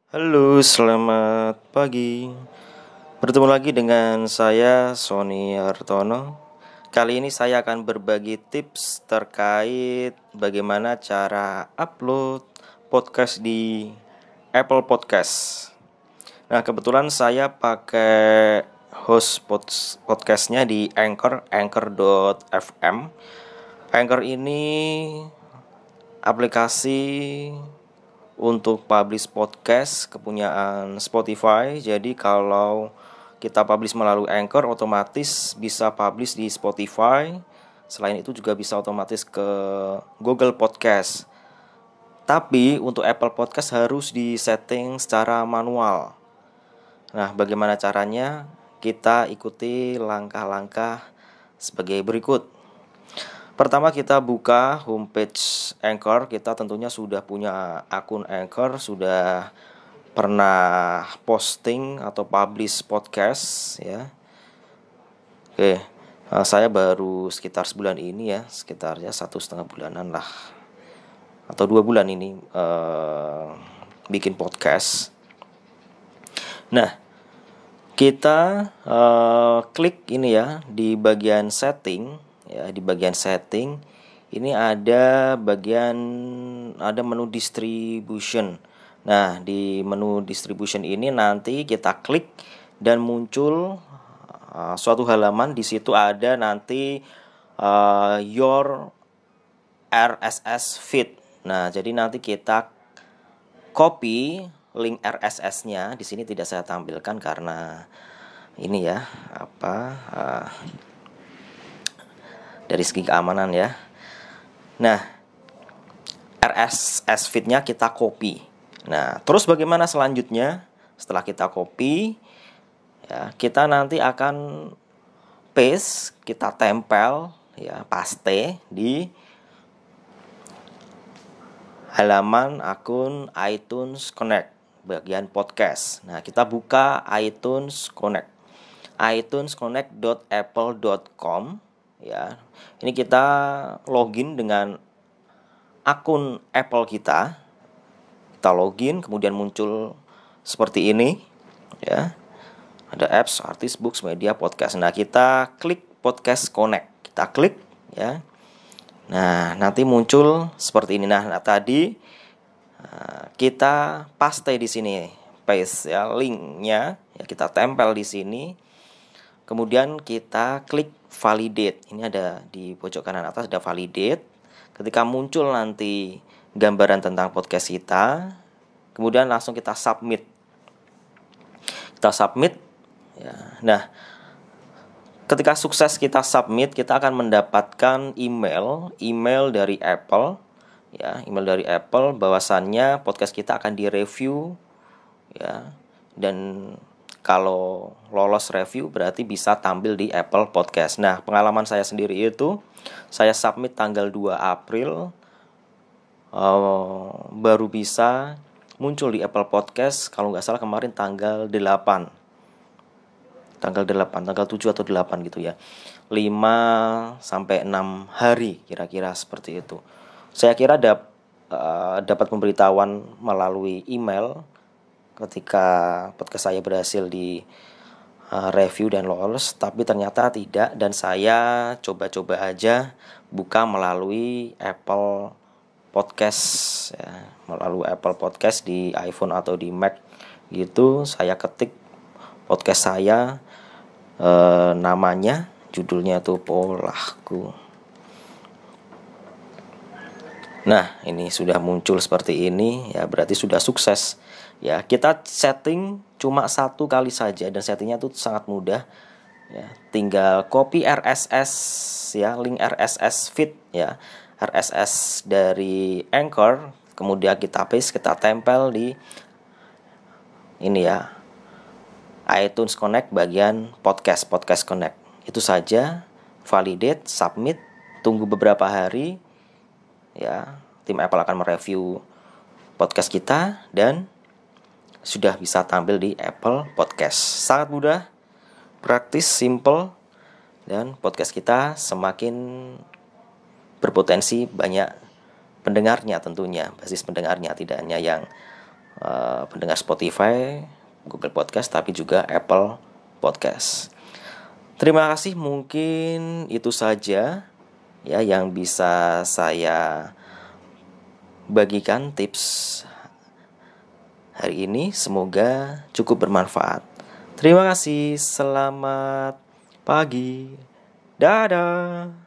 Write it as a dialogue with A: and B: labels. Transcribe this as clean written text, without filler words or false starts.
A: Halo, selamat pagi. Bertemu lagi dengan saya, Sony Hartono. Kali ini saya akan berbagi tips terkait bagaimana cara upload podcast di Apple Podcast. Nah, kebetulan saya pakai host podcastnya di Anchor.fm. Anchor ini aplikasi untuk publish podcast kepunyaan Spotify. Jadi kalau kita publish melalui Anchor, otomatis bisa publish di Spotify. Selain itu juga bisa otomatis ke Google Podcast. Tapi untuk Apple Podcast harus disetting secara manual. Nah, bagaimana caranya? Kita ikuti langkah-langkah sebagai berikut. Pertama, kita buka homepage Anchor. Kita tentunya sudah punya akun Anchor, sudah pernah posting atau publish podcast ya. Oke, saya baru sekitar sebulan ini ya, sekitar ya 1,5 bulanan lah, atau 2 bulan ini bikin podcast. Nah, kita klik ini ya di bagian setting. Ya, di bagian setting ini ada menu distribution. Nah, di menu distribution ini nanti kita klik dan muncul suatu halaman. Di situ ada nanti your RSS feed. Nah, jadi nanti kita copy link RSS-nya. Di sini tidak saya tampilkan karena ini ya dari segi keamanan ya. Nah, RSS feed-nya kita copy. Nah, terus bagaimana selanjutnya? Setelah kita copy, ya, kita nanti akan paste, kita tempel, ya, paste di halaman akun iTunes Connect bagian podcast. Nah, kita buka iTunes Connect. iTunesconnect.apple.com. Ya, ini kita login dengan akun Apple kita. Kita login, kemudian muncul seperti ini, ya. Ada apps, artis, books, media, podcast. Nah, kita klik podcast connect. Kita klik, ya. Nah, nanti muncul seperti ini. Nah, tadi kita paste di sini, paste ya linknya, ya kita tempel di sini. Kemudian kita klik validate. Ini ada di pojok kanan atas ada validate. Ketika muncul nanti gambaran tentang podcast kita, kemudian langsung kita submit. Kita submit ya. Nah, ketika sukses kita submit, kita akan mendapatkan email dari Apple ya, email dari Apple bahwasannya podcast kita akan direview ya. Dan kalau lolos review berarti bisa tampil di Apple Podcast. Nah, pengalaman saya sendiri itu saya submit tanggal 2 April baru bisa muncul di Apple Podcast. Kalau nggak salah kemarin tanggal 8. Tanggal 7 atau 8 gitu ya. 5 sampai 6 hari kira-kira seperti itu. Saya kira dapat pemberitahuan melalui email ketika podcast saya berhasil di review dan lolos, tapi ternyata tidak, dan saya coba-coba aja buka melalui Apple Podcast ya, melalui Apple Podcast di iPhone atau di Mac gitu. Saya ketik podcast saya, namanya, judulnya tuh Polahku. Nah, ini sudah muncul seperti ini ya, berarti sudah sukses. Ya, kita setting cuma 1 kali saja dan settingnya tuh sangat mudah. Ya, tinggal copy RSS ya, link RSS feed ya, RSS dari Anchor, kemudian kita paste, kita tempel di ini ya, iTunes Connect bagian podcast Connect. Itu saja, validate, submit, tunggu beberapa hari. Ya, tim Apple akan mereview podcast kita dan sudah bisa tampil di Apple Podcast. Sangat mudah, praktis, simple, dan podcast kita semakin berpotensi banyak pendengarnya tentunya, basis pendengarnya, tidak hanya yang pendengar Spotify, Google Podcast, tapi juga Apple Podcast. Terima kasih, mungkin itu saja ya yang bisa saya bagikan tips hari ini. Semoga cukup bermanfaat. Terima kasih, selamat pagi. Dadah.